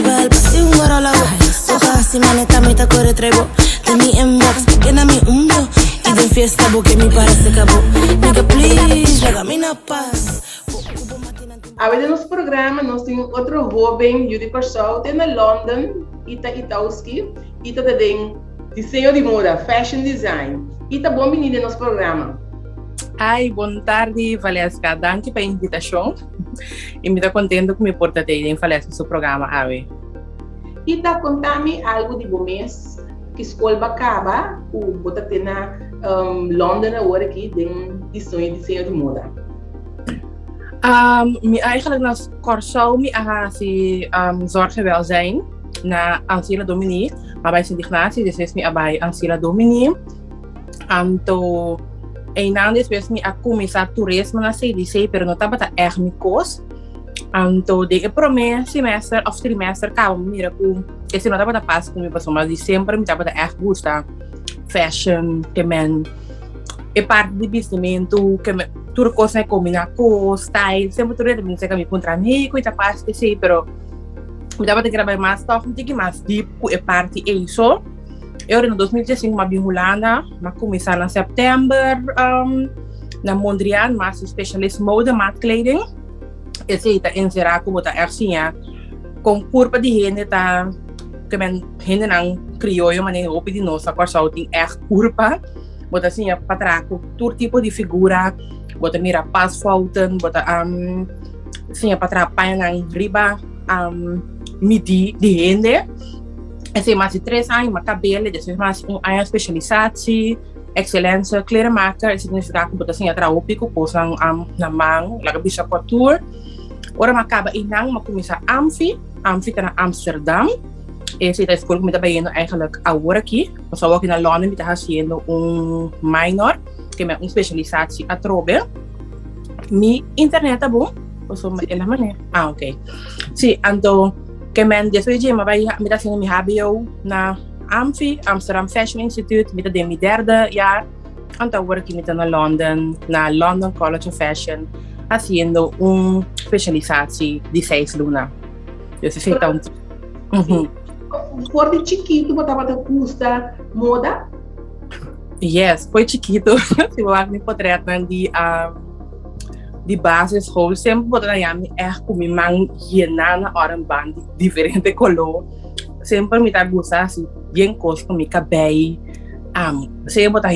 val, pati un gorolago. Soja hasi maneta mita corre trebo. De mi inbox, llena mi umbro. Y de fiesta porque mi para se acabó. Nigga please, regame na paz. Agora no programa nós temos outro hóben, Judy pessoal, tem na London, Iita Itauski, Iita tem desenho de moda, fashion design. Iita bom menina no nosso programa. Ai, boa tarde, Valesca. Danke pela invitação. E me está contente que me porta ter em Valesca seu programa, Ave. Iita, conta-me algo de bom mês que escola acaba, o bota ter na London agora aqui tem desenho de moda. Eigenlijk na corso mi hasi zorgwelzijn na ansila domini, maar bij indignatie dus is mi abai ansila domini. Anto einandes wes mi akumisa toerisme na CDC, pero no tabata echt mi kos. Anto de prome semester of trimester cabo mira ku esse no tabata pas ku mi passou mas sempre mi tabata echt gusta fashion que men e parte de vestimento que tudo coisa combina com style sempre tudo também se que contra mim coisa parte que sei pero me dava de gravar mais toch um pouquinho mais deep e parte isso eu em 2015 uma bingulana mas começar em setembro na Manera mas specialist moda matkleding esse tá inserar como tá assim com curva de gente tá que men gente não criou eu maneira op de nossa corso tem curva bota assim para trás todo tipo de figura bota mira pas fouten bota assim para trás painang riba midi de gente esse mais de 3 anos mas cabelo depois mais ano especialização excelência klerenmaker significa que bota assim atrás o pico pos na mão lá que bisa couture ora acaba inang mas começa amfi tá na Amsterdam. Esse da escola que me está bem eigenlijk agora aqui. Eu só aqui na London me está fazendo minor, que é especialização atrobe. Mi internet tá bom? Eu sou ela maneira. Ok. Sim, então que me depois de me está fazendo mi HBO na Amsterdam Fashion Institute, me está de mi derde jaar. Então agora aqui me está na London College of Fashion, fazendo especialização de 6 lunas. Eu sei então. Por de chiquito, botava de gusta, moda? Yes, foi chiquito. Se eu me portretam de basisschool, sempre botava com minha mãe yená na armbant, diferente koló. Sempre me tá gostando assim, bem coisa com minha kabei. Sempre botava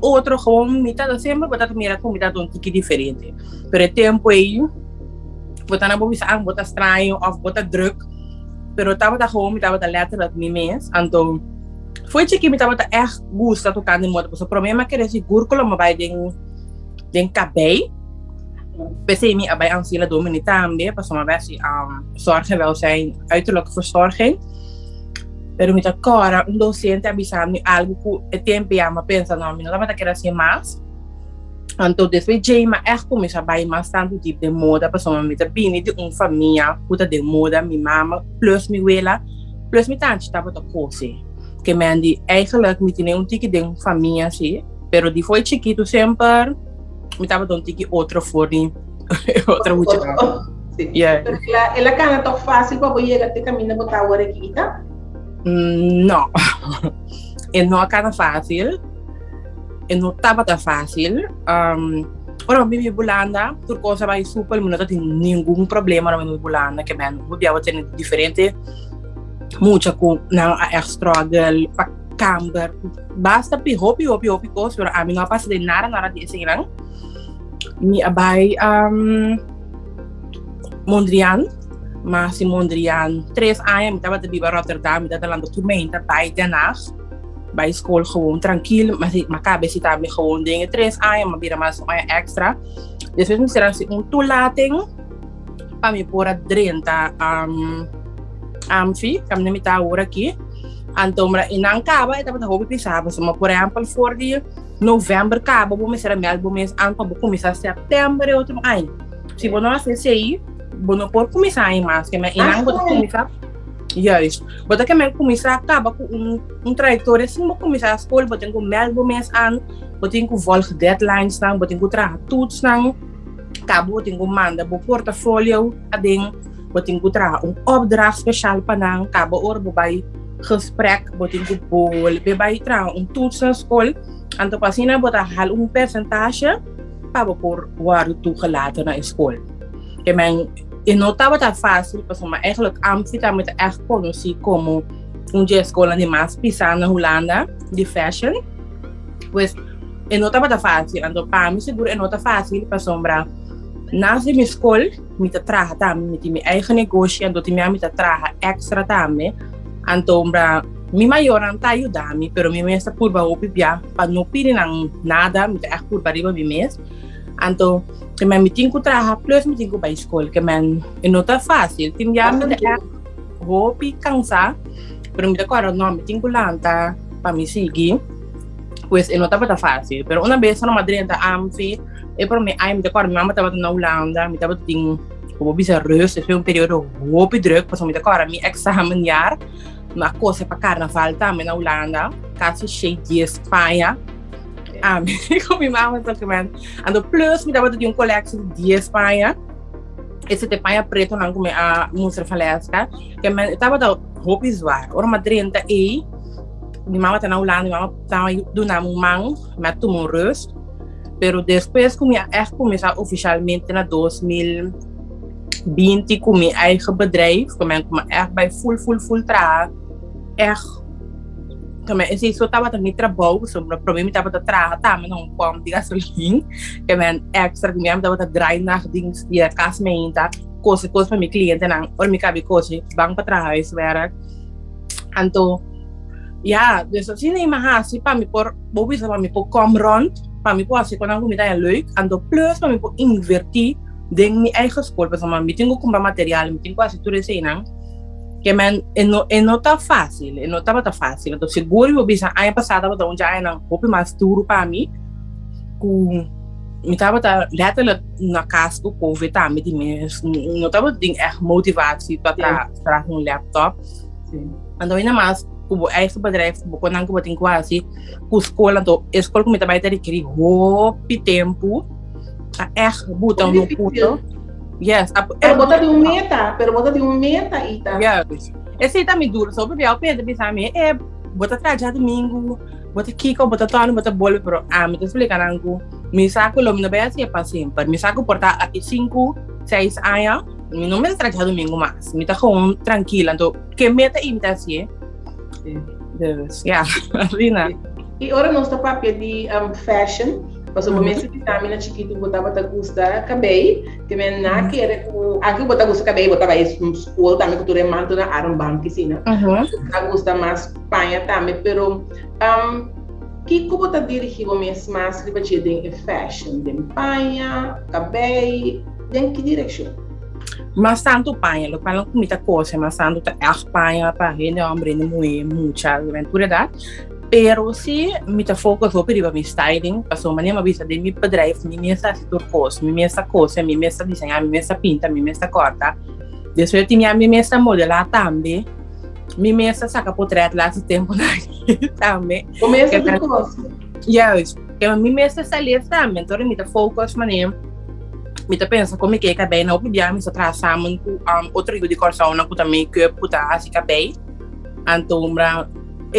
outro home, me tá sempre botava mira com mira um tique diferente. Pero tempo aí, botava na bolsa, botava estranho, ou botava druk. Pero tava da home, tava da letra da minha mês, então foi que me tava da gusta tocando em moda, porque o problema é que esse currículo me vai den kabei, pensei me abai ansila domini também, para uma vez zorgwelzijn, uiterlijke verzorging, pero me tá agora docente avisando algo que o tempo já me pensa não, me não tava da querer assim mais. Então, depois de começar a bair mais tanto tipo de moda, para me ter bem de família, puta de moda, minha mama, plus minha abuela, plus minha tante estava da coisa. Que me andi, eigenlijk me tinha tique de família assim, pero de foi chiquito sempre, me estava dando tique outro fora, outra última. Yeah. Ela cana tão fácil para você até caminhar botar agora aqui, tá? Não, não é cana fácil. Não estava tão fácil. Ora, minha bulanda, tudo coisa vai super, não tem nenhum problema na minha bulanda, que man, o dia vai ter diferente, muito com não struggle, para camber, basta pihopi coisa, pero a mim não passa de nada de assim não. Me abai Mondrian, mas se Mondrian 3 anos, me estava de viver Rotterdam, me estava lá no turmenta, bij yená. Bij skol gewoon tranquilo, mas cabeça também gewoon dingen 3 anos, mas vira mais extra. Depois me será assim toelating para me pôr a 30 amfi, que me tá agora aqui. Então, inang acaba, estava da hobby pisava, so por exemplo, for de novembro acaba, vou me será melhor, mês antes para começar setembro outro ano. Se você não acessar aí, você não pode começar aí mais, que inang pode começar. Juist. Wat ik met commissar acaba com trajetória assim, vou começar a escola, vou ter que melhor mês ano, vou ter que voltar deadlines não, vou ter que trabalhar tudo não, acabo vou ter que mandar o portfólio, adem boting ko tra opdracht speciaal panang kaba or bij gesprek boting ko bol bij tra toets na skol anto pasina bota hal percentage para por waar toegelaten na school. Que men notava tá fácil, porque mas eigenlijk amfi tá muito echt conheci como dia escola de mais pisar na Holanda de fashion. Pues notava tá fácil, então para mim seguro nota fácil para sombra. Naast mijn school, met de traga também, met mijn eigen negócio, en dat ik met de traga extra também. Então, mi maior não tá ajudando, pero mi mesa curva o pipia, para não pedir nada, me tá curva riba mi mes. Então, que me tenho que traga plus me tenho que para escola, que me não tá fácil. Tem já me tá roupa cansar, pero me tá agora não me tenho que lançar para me seguir. Pues não tá fácil, pero uma vez na Madrid tá amfi. Para mim, aí me decora, minha mãe estava na Holanda, me estava tendo como bisa rust, foi período muito druk, porque me decora, meu examenar, uma coisa para carnaval também na Holanda, quase cheio de Espanha. Com minha mãe também. Então, plus me estava tendo coleção de Espanha, esse de Espanha preto não como a música falesca, que me estava dando roupa zoar. Ora, Madrid aí, minha mãe está na Holanda, minha mãe estava dando mão, me tomou rust. Pero depois comecei oficialmente na 2020 com meu eigen bedrijf, kom echt bij full trabalho. Echt, assim, só estava também trabalho, sobre o problema estava a trabalhar, também não pode de gasolina, que extra que mesmo estava a drive na dings de casamento, coisa para meu cliente não, ou me cabe coisa, banco para trabalhar, werk. Então, ja, dus assim nem mais assim para me por, bobi para me por come rond. Para mim, pode ser quando eu me dá leuk, então plus para mim pode invertir dentro minha eigen school, porque eu tenho que comprar material, eu tenho que fazer tudo isso, não? Que man, não tá fácil, não tá fácil. Então seguro eu bisa ano passado eu onde aí não, houve mais duro para mim, com me tava letterlijk na casa com COVID também, de mesmo, não tava ding echt motivatie para trabalhar um laptop. Então ainda mais o eigen bedrijf, quando eu tenho quase com escola, então escola que me trabalha ter que roupa e tempo, echt botão no puto. Yes, pero bota de meta, Ita. Yes. Esse tá me duro, só para eu pensar pensar-me, bota trabalhar domingo, bota kiko, bota tono, bota bolo, pero me tá explicando algo. Me saco lo me vai assim para sempre. Me saco portar aqui 5, 6 anos, me não me trabalhar domingo mais. Me tá com tranquila, então que meta imitação. Rina. E agora nós estamos para de fashion, mas o momento que está na chikí, tu botava a gusta kabei, que me na que era aqui bota gusta kabei, botava isso no skol também que tu remanto na armbant que sim, né? A gusta mais panha também, pero que como tá dirigido mesmo mais que vai ter fashion, de panha, kabei, em que direção? Mas tanto panha, lo falam com muita coisa, mas tanto é panha para rende homem muita aventura, pero se muita foco sobre meu styling, passou uma nenhuma vista de meu bedrijf, minha setor coisa, minha coisa, minha desenhar, minha pinta, minha corta. Depois eu tinha minha modelar também, minha saca portrait lá esse tempo também. Começa a coisa. Yes, que minha salir também, então muita foco maneira. Me pensa como que kabei na opinião me traçamos com outro tipo de corção na puta make-up puta hasi kabei então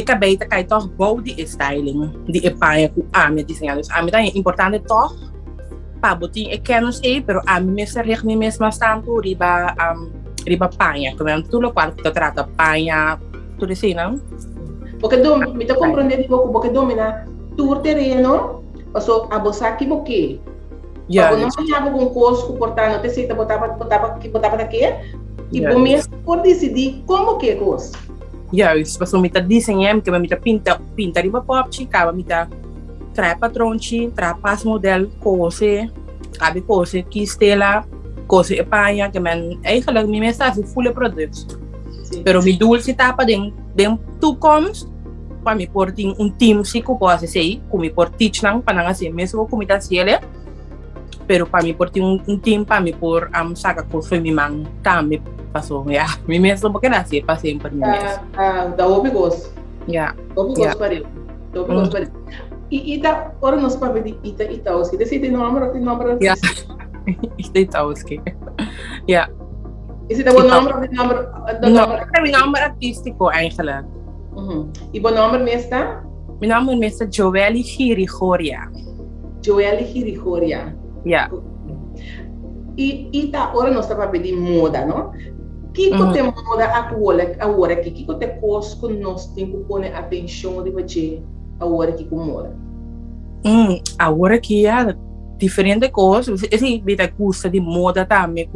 kabei tá cai toch bom de styling de epanha com minha desenhados me tá importante toch para botar rekonosé pero me ser me mesma tanto riba panha como tudo o qual que trata panha tudo assim não porque me tá compreendendo um pouco porque domina tur terreno passou a bossa aqui porque quando não sonhava com coisa comportar não te sei botava daqui e por mesmo por decidir como que é coisa isso passou me tá desenhando que me tá pinta riba pop chica me tá trai patronchi trai pas model coisa abre coisa que estela coisa é panha que man eigenlijk me está assim full produtos pero me dulce tapa den tu comes para me por team psico pode ser como por teach lang para não assim mesmo como tá ciele pero para mim por ter team para mim por saca coisa foi me man também passou me mesmo porque nasci passei por mim da obigos obigos para ele e tá ora nós para ver Iita Itauski decide nòmber Iita Itauski Is het een nummer of de nummer? Het is een nummer artistico eigenlijk. E o nome mester? Mijn naam is mester Joely Girigoria. Joely Girigoria. Ja. E tá ora nós estamos a moda, não? Que tem moda agora que tem coisas que nós temos que pôr atenção de você agora que com moda. Agora que é diferente coisas, esse beta gusta de moda também,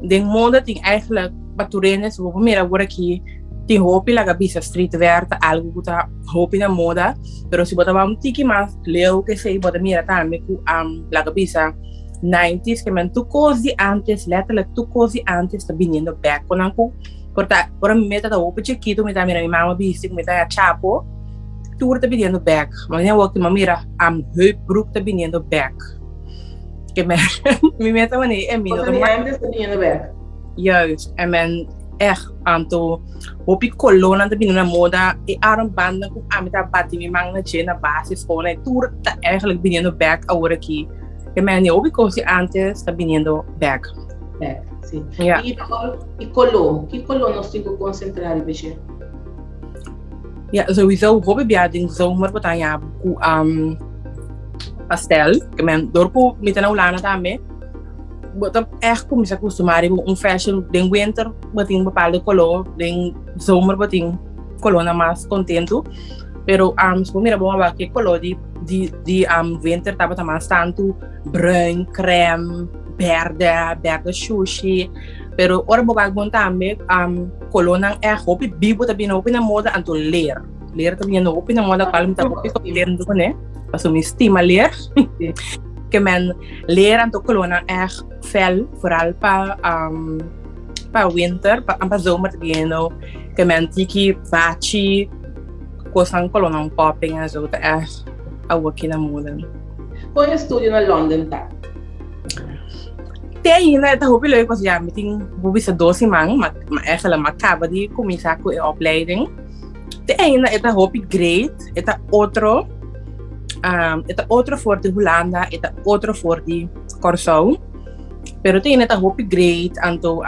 de moda tem eigenlijk baturenes, vou primeiro agora que tem roupa lá que bisa streetwear, algo que tá roupa na moda, pero se botar um tiki mais leu que sei, bota mira também com lá que bisa 90s, que men tu cosi antes, letterlijk tu cosi antes, tá viniendo back con anco, porta, ora me meta da roupa chiquito, me tá mira mi mama Bisti, me tá chapo, tu tá viniendo back, mas nem o que mira, heupbroek tá viniendo back, que men, me meta mané, é minha, antes tá viniendo back. Juist, en men echt aanto hopi koló na tabi na moda e armbant na kung amita pati mi mang na na basis ko na tour ta eigenlijk viniendo back ahora aquí que men hopi cosi antes está viniendo back. Back, sí. Yeah. E koló, que koló nós temos que concentrar em vez? Ja, sowieso hopi biading zomer batanya ku pastel que men dorpo mitana ulana também. Bota echt como se acostumar um fashion de winter bating bepaalde koló, de zomer bating koló na mais contento, pero mira bom agora que koló de winter tava mais tanto bruin, creme, verde sushi, pero ora bom bom também koló na hopi bibo também hopi na moda anto leer também no hopi na moda calma tá hopi contento né, passo me estima leer. Que men leren te kolona echt fel, vooral pa winter, pa zomer te beginnen. Que men tiki, vachi, kosan kolona popping en zo te echt awaki na moda. Foi estudio na London tá? Tem ainda tá hopi leuk was ja meeting bobi sa 12 man, maar eigenlijk maar acaba de começar com a opleiding. Tem ainda eta hopi great, eta otro. Eta otro voor de Holanda, eta otro voor de Curaçao. Pero tem eta hopi great, anto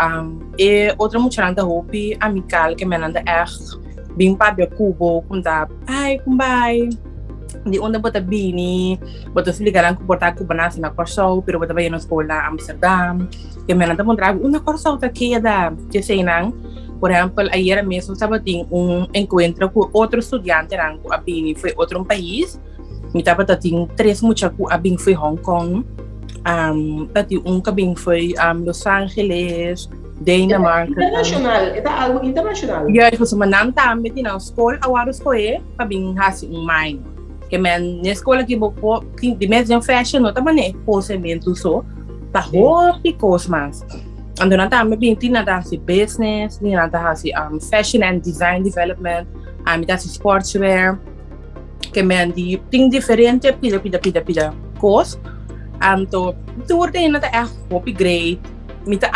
otro mucho anda hopi amical que men anda echt bing pa bia kubo, kunta ai kumbay. Di onda bota bini, bota explicaran comportar kubanas na Curaçao, pero bota bayan na escola Amsterdam. Que men anda mondrago una Curaçao ta queda, que sei nang. Por ejemplo, ayer mesmo estaba tendo encuentro com outro estudante nang a bini foi outro país. Mi tava tating 3 muchaku abing foi Hong Kong, tati kabing foi Los Angeles, Dinamarca. Internacional, é algo internacional. Ja, ik was manam também na escola, agora escola, kabing hasi mine. Que men na escola que bopo, de mesmo fashion, não tava nem posemento só, tá hopi cosmas. Ando na também bem tina dasi business, tina dasi fashion and design development, dasi sportswear. Que men die ting diferente pida course anto tour de na echt hopi great mita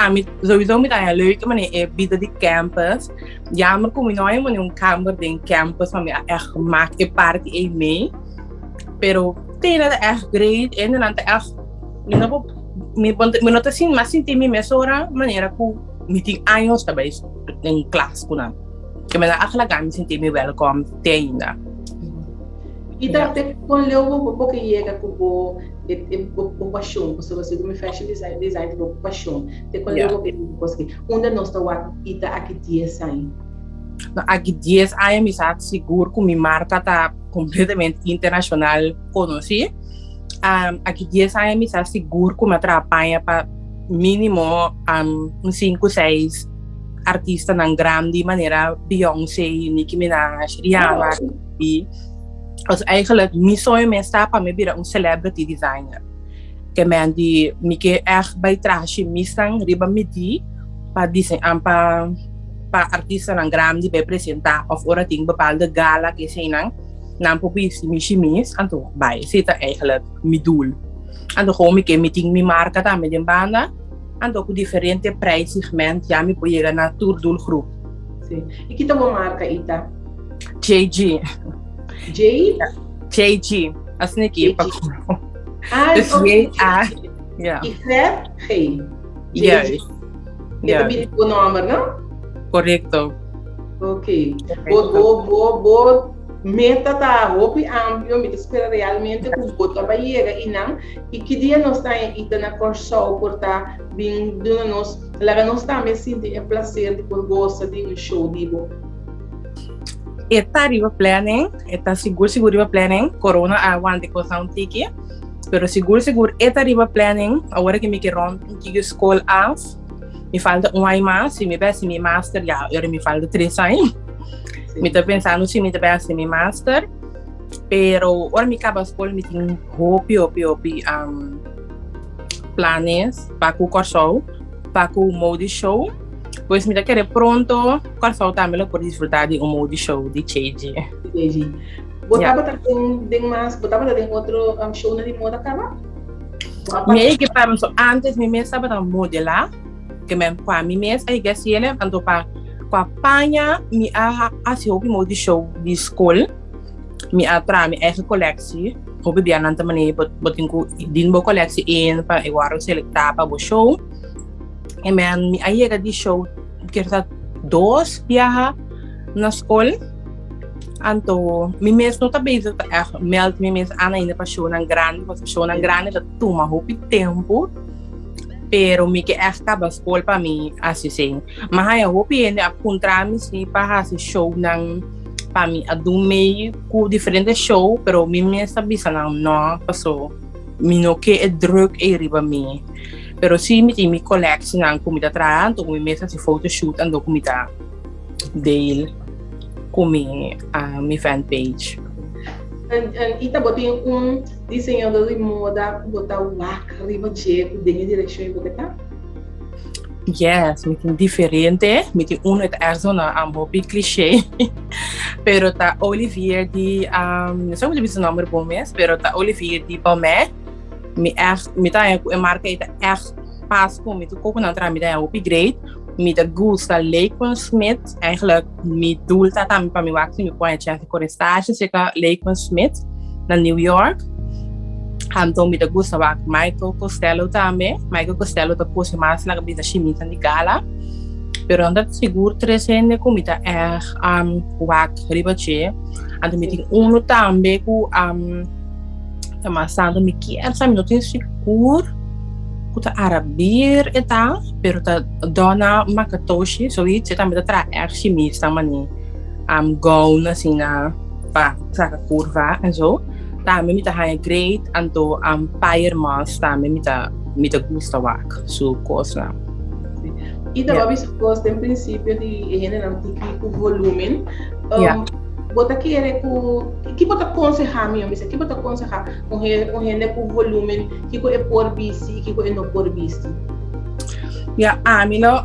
sowieso mita ja leuk maar nee bida die campus jammer kom je nou maar een kamer den campus maar me echt maak e party mee pero tena echt great en dan echt me nota sin más sin mi mesora manera ku meeting años também em classe kuna que me eigenlijk aan sin mi welcome tena. E também quando eu vou que chega com o paixão, porque você como fashion design com paixão. Te quando eu vou que onde nós está o Iita aqui 10 anos. Aqui 10 anos me sabe seguro que minha marca está completamente internacional conhecida. Aqui 10 anos me sabe seguro que me trabalha para mínimo 5 6 artistas na grande maneira Beyoncé, Nicki Minaj, Rihanna e als eigenlijk mijn sonho me está para me virar celebrity designer. Que men die me que echt bijdrage misang riba me die para desenhar para artista na grande bij presentar of ora ting bepaalde gala que zijn na publici mis anto bij zitten eigenlijk mijn doel. Anto gewoon me que meeting mi marca ta me den banda anto com diferente prijssegment ja me pode chegar na tour doelgroep. Sim. E que tá uma marca Iita? JG. JG. Assim aqui para Ah, dus okay. ja. E G. Juist. Ito bili po nòmber, não? Correcto. Ok. Vou meta tá roupa amplo, me espera realmente que o bota vai chegar e não. E que dia nós está em Ita na Corsol por tá vindo nós, lá nós está me sentindo é prazer de por gosta de um show digo. Eta riba planning, eta seguro riba planning, corona aguante coisa tiki, pero seguro eta riba planning, agora que me que rond que skol af, me falta ano mais, se me peço me master já, agora me falta 3 anos. Me tô pensando se me peço me master, pero agora me acaba a escola me tem hopi planes para o curso, para o mode show. Pois me querer pronto, qual também por desfrutar de mode show de Chiji. Botava tem mais, botava tem outro show na de moda acaba? Me que para antes me estava na modelar, que me para mim mesmo aí que se ele ando para com a panha me assim o mode show de skol, me atra me essa coleção, o bebê não também botin com din bo coleção em para igual selectar para o show. E me aí de show que está 2 viaja na escola. Então, me mesmo não tá bem, meld me mesmo ainda para show na grande, porque show na grande já toma muito tempo. Pero me que acaba a escola para mim assim. Mas aí eu ainda encontrar-me se para fazer show na para mim a do meio com diferente show, pero me mesmo sabia não passou. Me não que é druk e riba me. Pero si mi collection ang kumita traan to kumi mesa si photoshoot ang dokumita dale kumi mi fan page. Ita botin diseñador de moda botar o waka riba je ku dinge direção e boteta? Yes, me tem diferente, me tem et erzona hobby cliché. Pero ta Olivier di não sei como dizer o nome bom mês, pero ta Olivier di Palme. Me tá a marca echt pas com me koken aan het me daar upgrade me de gusta Smith eigenlijk me doel dat aan para me wax me põe chance com estágio seca Smith na New York então me de gusta wax Michael Costello também Michael Costello tá pôs mais na vida chimita de gala pero anda seguro 300 com me tá wax ribache então me tem também com mas ando me quer sabe não tem seguro kuta arabir eta pero ta dona makatoshi so it também tá tra chimista mani gown assim na pa saca curva e so também me tá high grade anto pyre mas também me tá gusta wak so coisa e da babis gosta em princípio de general tipo volume bota querer que bota aconselhar me que bota aconselhar com gente com volume que é por bisti que é não por bisti milo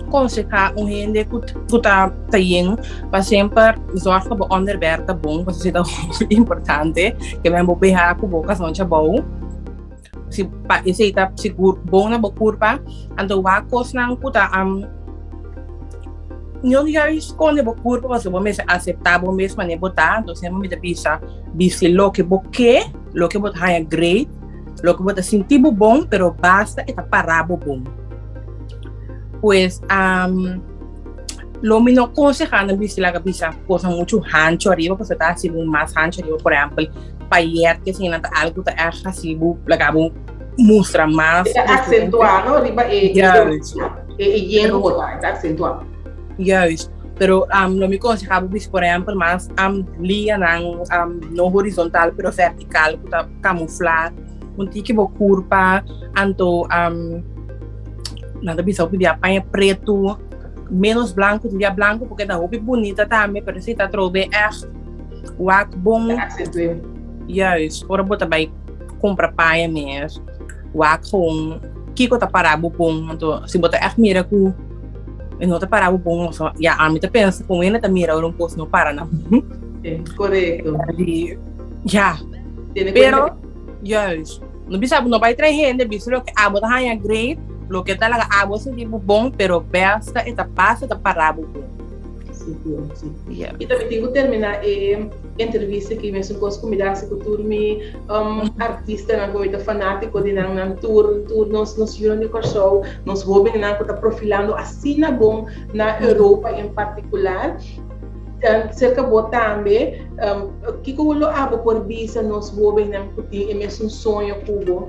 aconselhar gente que tá tendo para sempre zorga para onderwerp tá bom você tá importante que vai me berrar com boca só já bom se esse tá seguro bom na curva então vai coisa não tá não já escolhe o corpo você vai mesmo aceitar o mesmo nem botar então sempre me deixa dizer loke botar é great loke botar sentir bom pero basta é parar bom pues lo me não aconselhar na bici lá bisa coisa muito rancho arriba você tá assim mais rancho arriba por exemplo paiet que assim nada algo tá assim lagabo mostra mais acentuar não arriba e botar acentuar. Juist, pero lo me aconsejaba por exemplo mas linha não horizontal pero vertical para camuflar tipo curva anto nada bisa pedir apanha preto menos branco dia branco porque da roupa bonita também pero se tá trobe wak bom juist ora bota vai compra paia mesmo wak com kiko tá parado bom então se bota mira com e não tá parado bom só a mim tá pensa com ele tá mira não posso não para não correto pero não bisa não vai trazer gente bisa lo que botar hanya great lo que tá lá você tipo bom pero besta eta passa tá parado bom seguro, sim. Yeah. E também tenho que terminar a entrevista que mesmo com as comidas que turmi artista na coisa fanático de na tour nos viram de show, nos hóben na que tá profilando assim na bom na Europa em particular. Cerca botar também que eu abo por visa nos hóben na que tem mesmo sonho cubo.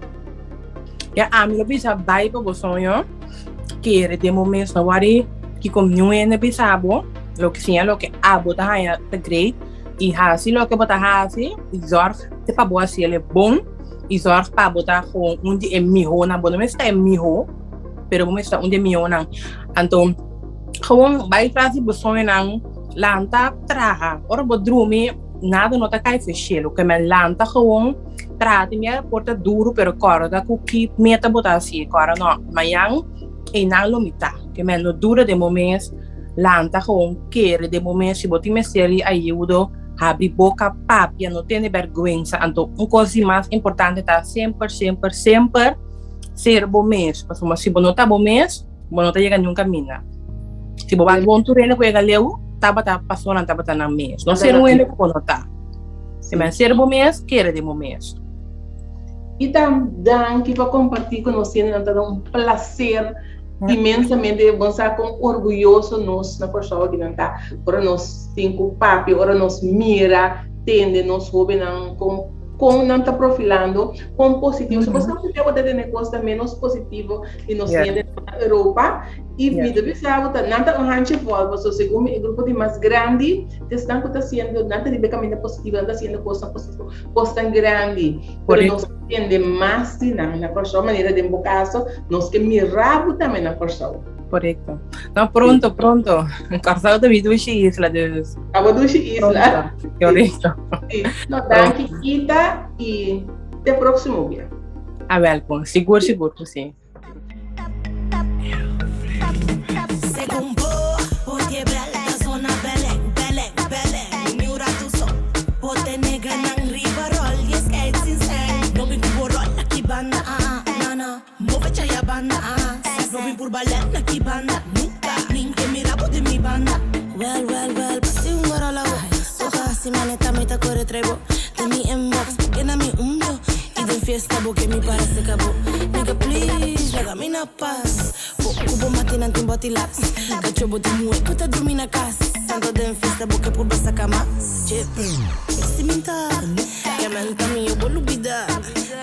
Ja, amigo bisa bai pa bosonyo. Kere de momento na wari que como é bisabo, lo que sim, lo que abo tá haya tá great e hasi lo que bota hasi, e zorg te pa boa se ele bom e zorg pa botar com onde é miho na bono mas tá é miho, pero momento tá onde é miho na. Então, gewoon bai frase bosonyo nang lanta traha, ora bodrumi nada não tá cai fechelo, que me lanta gewoon trate minha porta duro pero corda ku keep meta botar assim, corda não, mayang e não lomita, que me no dura de momentos lanta gewoon querer de momentos se botar mesteri ajuda abrir boca papia, não tem vergonha, então coisa mais importante tá sempre ser bom mês, porque se não tá bom mês, não tá chegando nunca mina. Se você vai bom turno que leu, tá passando tá na mês, não ser ele que não tá. Se me ser bom mês, querer de bom mês. E também que para compartilhar com nós, é prazer imensamente, vamos estar com orgulhoso nós na pessoa que não está. Ora nós cinco papi, ora nós mira, tende, nós hóben com não está profilando, com positivo. Se você não pode ter negócio também, nós positivo e nós tende na Europa. E vida bisavo tá não tá hanche volta, so segundo o grupo de mais grande, estão que tá sendo não tá de caminho positivo, não tá sendo coisa positiva, coisa grande. Por nós tende mais na pessoa maneira de caso, nós que mirabo também na pessoa. Correcto. No, pronto. Casado de duas islas. Acabo duas islas. Correcto. Sim. No, danke, Iita, e até o próximo dia. A ver, seguro, sim. Por ballet na ki banda nunca ninguém me rabo de mi banda well pasi un goro la oja si maneta me ta corre trebo de mi inbox llena mi umbro y de fiesta porque mi para se acabó nigga please llega-me na paz cubo matina tem botilas cacho boti muy puta dormir na casa santo de fiesta porque por basa cama se minta que me encanta mi yo bolubida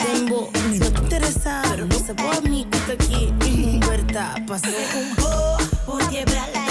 tembo no te interesa pero no se puede mi puta aquí verdad pasó un po por quebrar